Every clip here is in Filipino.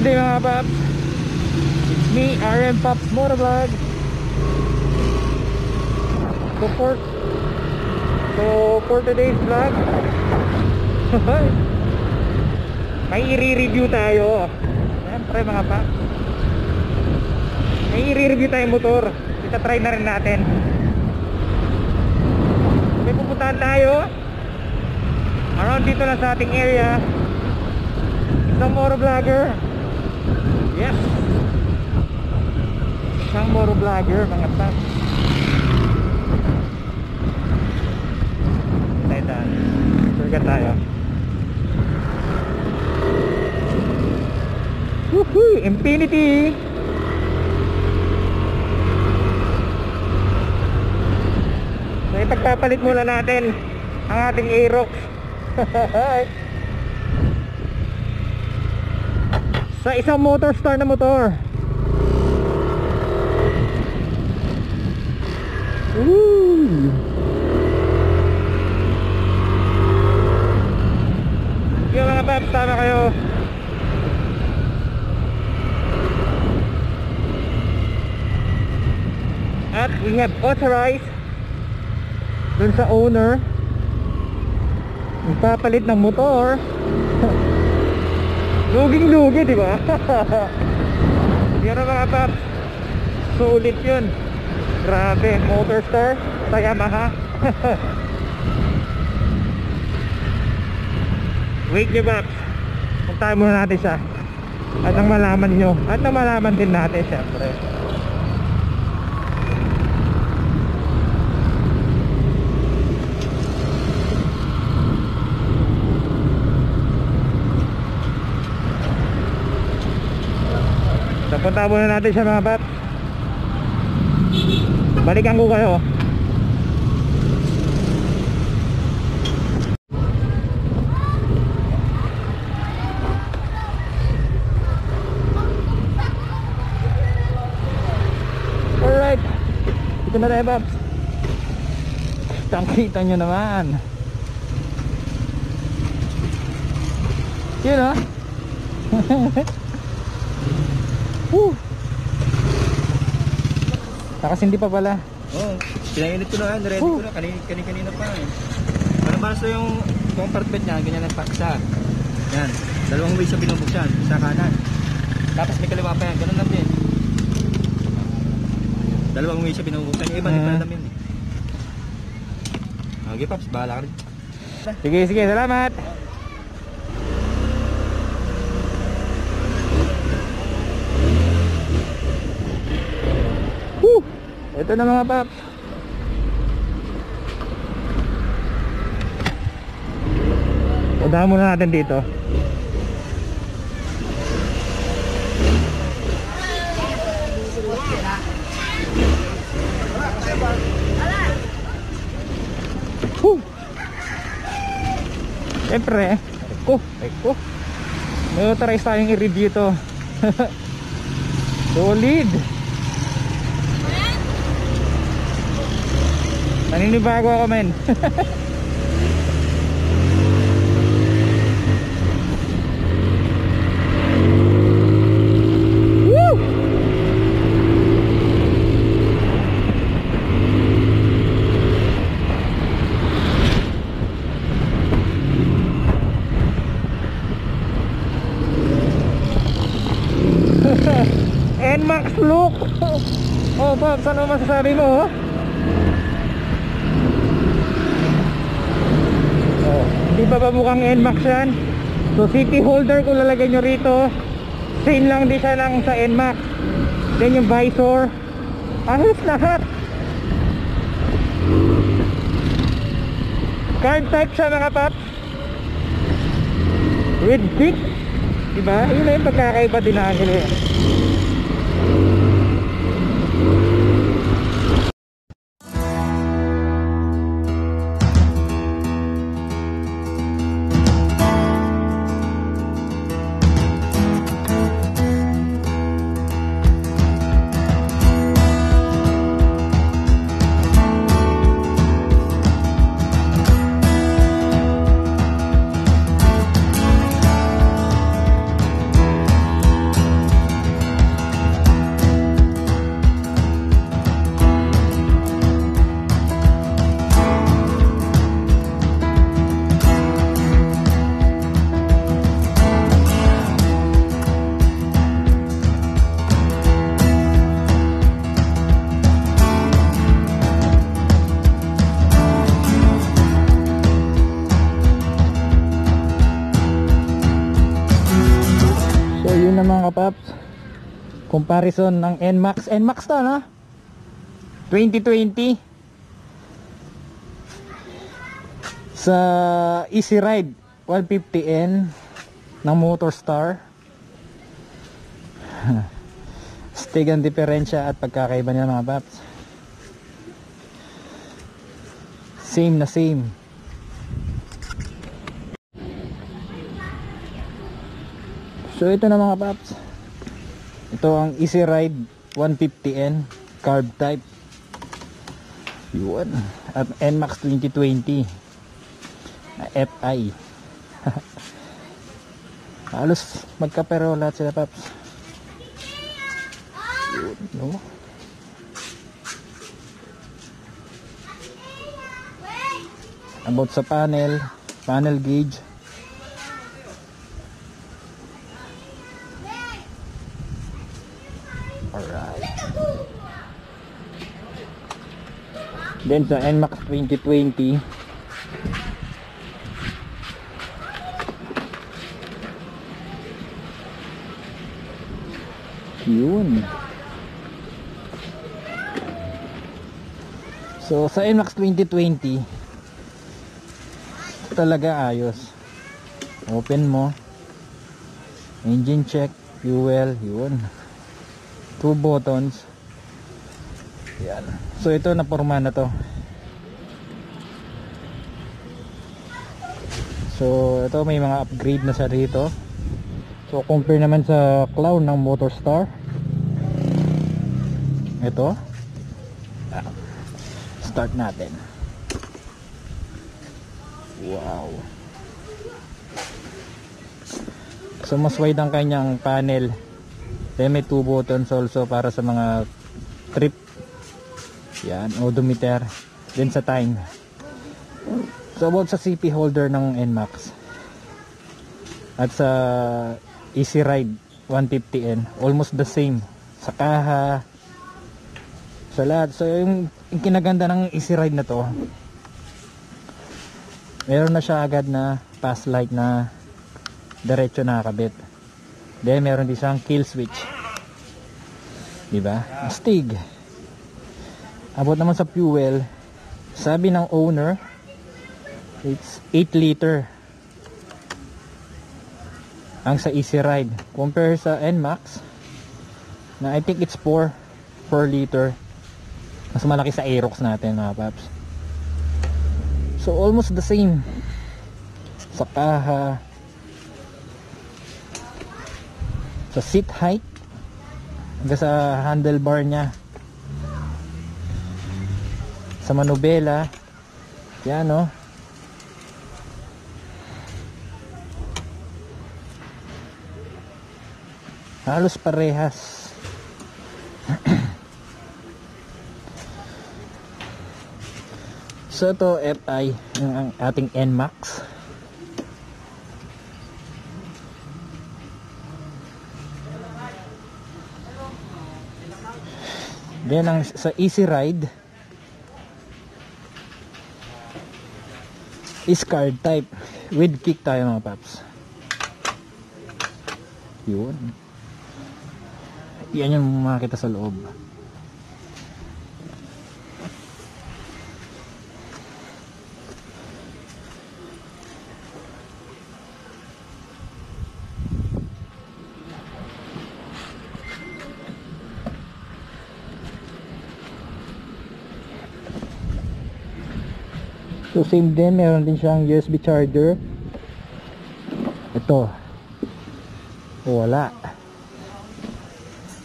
good day mga paps. It's me, RM Pops Motovlog. So for today's vlog, may i-review tayo. Siyempre mga paps, may i-review tayong motor. Itatry na rin natin. May pupuntahan tayo around dito lang sa ating area. Isang motovlogger. Yes, isang motovlogger mga paps. Surga tayo. Woohoo! Infinity! So ipagpapalit muna natin ang ating Aerox sa isang Motorstar na motor. Woo! Yung mga paps, tama kayo. At we have authorized dun sa owner magpapalit ng motor. Luging-lugi, di ba? Yun ang mga paps, sulit yun. Grabe, Motorstar sa Yamaha. Wait nyo paps, puntahan muna natin siya at nang malaman nyo at nang malaman din natin syempre. So puntahan muna natin siya mga paps. Balikan ko kayo. Alright, ito na tayo paps. Kita nyo naman. Yun o. Takas hindi pa pala. Oo, pinainit ko na, ready ko na, kanina pa eh. Parang basta yung compartment niya, ganyan ang paksa. Yan, dalawang way siya binubuksan, isa kanan. Tapos may kaliwa pa yan, ganun lang din. Dalawang way siya binubuksan, yung iba hindi pa alam yun eh. Okay paps, bahala ka rin. Sige, salamat. Ito na mga paps. Udahan muna natin dito. Siyempre, eko. May authorize tayong i-review to. Solid. Naninibago ako men. Woo! NMAX look. Oh Pops, ano masasabi mo? Di ba mukhang NMAX yan? So city holder kung lalagay nyo rito, same lang din siya lang sa NMAX. Then yung visor, ayos lahat. Card type siya mga paps, with dick. Diba? Yun na yung pagkakaiba din na nila. yun na mga kapaps, comparison ng NMAX. NMAX to, no? 2020 sa Easy Ride 150N ng Motorstar. Stig ang diferensya at pagkakaiba niya mga paps. Same na same. So ito na mga paps, ito ang Easy Ride 150N carb type, yun, at NMAX 2020 FI. Halos magkapero lahat sila paps. Yun, no? About sa panel gauge, alright. Then sa NMAX 2020, yun. So sa NMAX 2020 talaga ayos. Open mo, engine check, fuel, yun. 2 buttons. Yan. So ito na porma na to. So ito may mga upgrade na sa rito. So compare naman sa Clown ng Motorstar, ito, start natin. Wow. So mas wide ang kanyang panel. Then may 2 buttons also para sa mga trip. Yan, odometer. Then sa time. So about sa CP holder ng NMAX at sa Easy Ride 150N, almost the same sa kaha, sa lahat. So yung kinaganda ng Easy Ride na to, meron na siya agad na pass light na diretso nakakabit. Then meron din siyang kill switch, diba? Astig. About naman sa fuel, sabi ng owner it's 8 liter ang sa Easy Ride, compare sa NMAX na I think it's 4 liter. Mas malaki sa Aerox natin mga paps. So almost the same sa kaha, sa seat height, hanggang sa handlebar nya, sa manubela. Yan, no? Halos parehas. So ito FI ang ating NMAX. Then ang sa Easy Ride is card type with kick tayo mga paps. Yun. Yan yung makikita sa loob. So same din, meron din siyang USB charger. Ito, wala.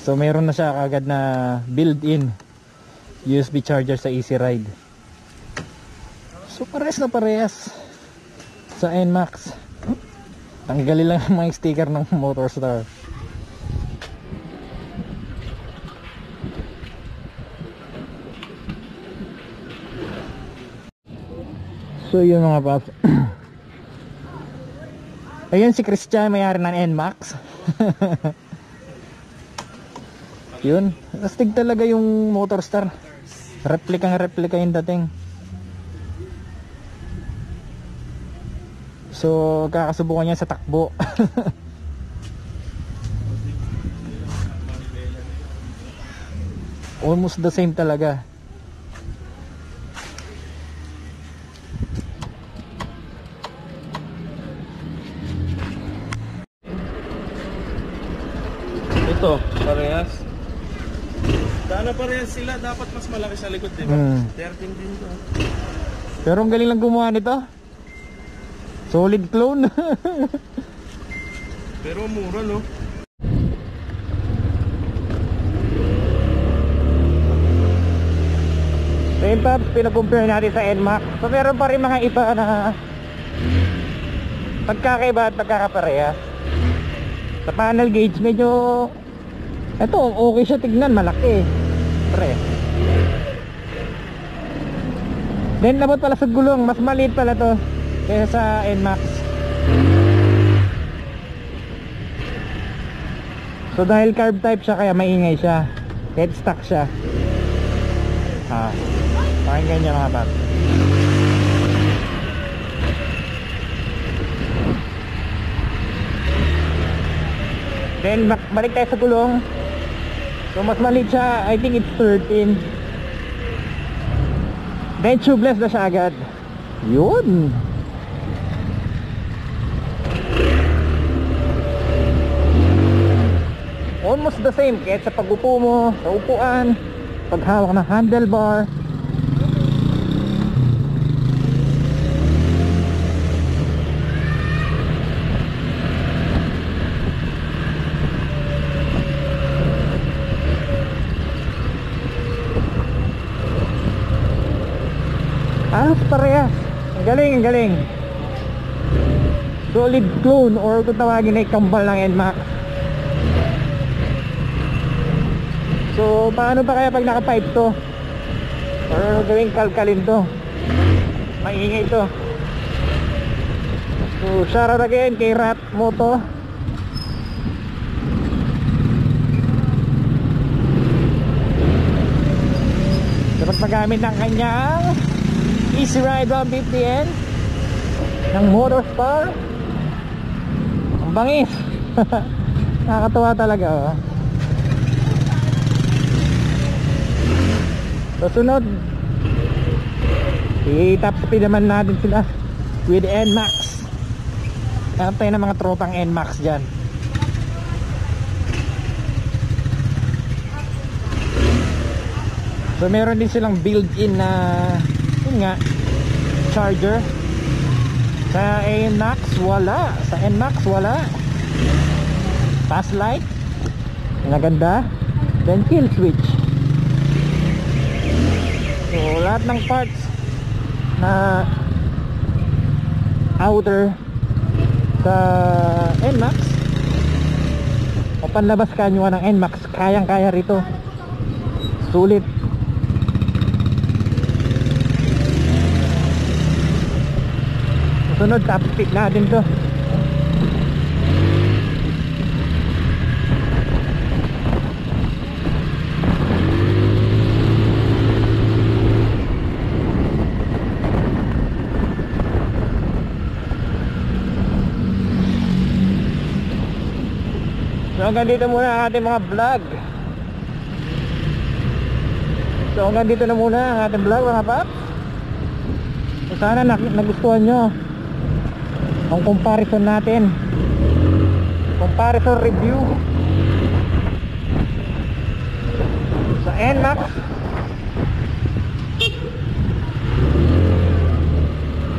So meron na siya agad na built-in USB charger sa Easy Ride. So parehas na parehas sa NMAX. Tanggalin lang ang mga sticker ng Motorstar. So yun mga paps. Ayun si Christian, may-ari ng NMAX. Yun, astig talaga yung Motorstar. Replika yung dating. So kakasubukan niya sa takbo. Almost the same talaga. Ito, parehas. Sana parehas sila, dapat mas malaki sa likod, diba? 13 din to. Pero ang galing lang gumawa nito. Solid clone. Pero mura, no? So yun Paps, pinag-compare natin sa NMAX. So meron pa rin mga iba na pagkakaiba at pagkakaparehas. Sa panel gauge medyo ito okay siya tignan, malaki pre. Then nabot pala sa gulong, mas maliit pala to kaysa sa NMAX. So dahil carb type siya kaya maingay siya, head stock siya. Pakinggan niya mga Paps. Then balik tayo sa gulong. So mas maliit siya, I think it's 13. Then tubeless na siya agad. Yun. Almost the same kahit sa pag-upo mo, sa upuan, paghawak ng handlebar. Parehas. Ang galing, ang galing. Solid clone or kung tawagin ay kambal ng NMAX. So paano pa kaya pag naka-pipe to? Or gawing kalkalin to? Maingay to. So shout out again kay Rat Moto. Dapat magamit ng kanyang Easy Ride 150N ng Motorspar. Ang bangis. Nakakatuwa talaga, oh. So sunod, i-top speed naman natin sila with NMAX. Hanap tayo ng mga tropang NMAX dyan. So meron din silang built-in na nga charger. Sa NMAX wala. Sa NMAX wala. Fast light, maganda. Then kill switch. So lahat ng parts na outer sa NMAX o panlabas kanywa ng NMAX kayang kaya rito. Sulit. Sunod, top speed natin to. So hanggang dito muna ang ating mga vlog. So hanggang dito na muna ang ating vlog mga Paps. So sana nagustuhan nyo ang comparison natin, comparison review sa NMAX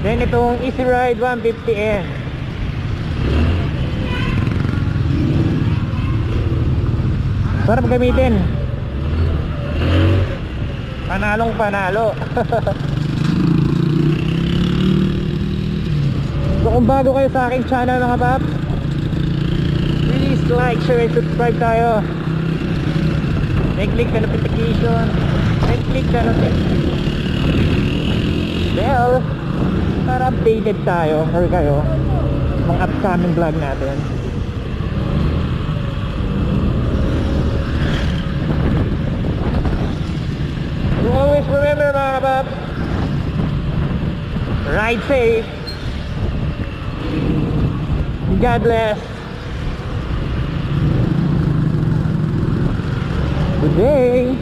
then itong Easy Ride 150N. Sarap gamitin, panalong panalo. So kung bago kayo sa aking channel mga Paps, please like, share, and subscribe tayo. Then click the notification, then click the bell para updated tayo or kayo mga upcoming vlog natin. So always remember mga Paps, ride safe. God bless. Good day.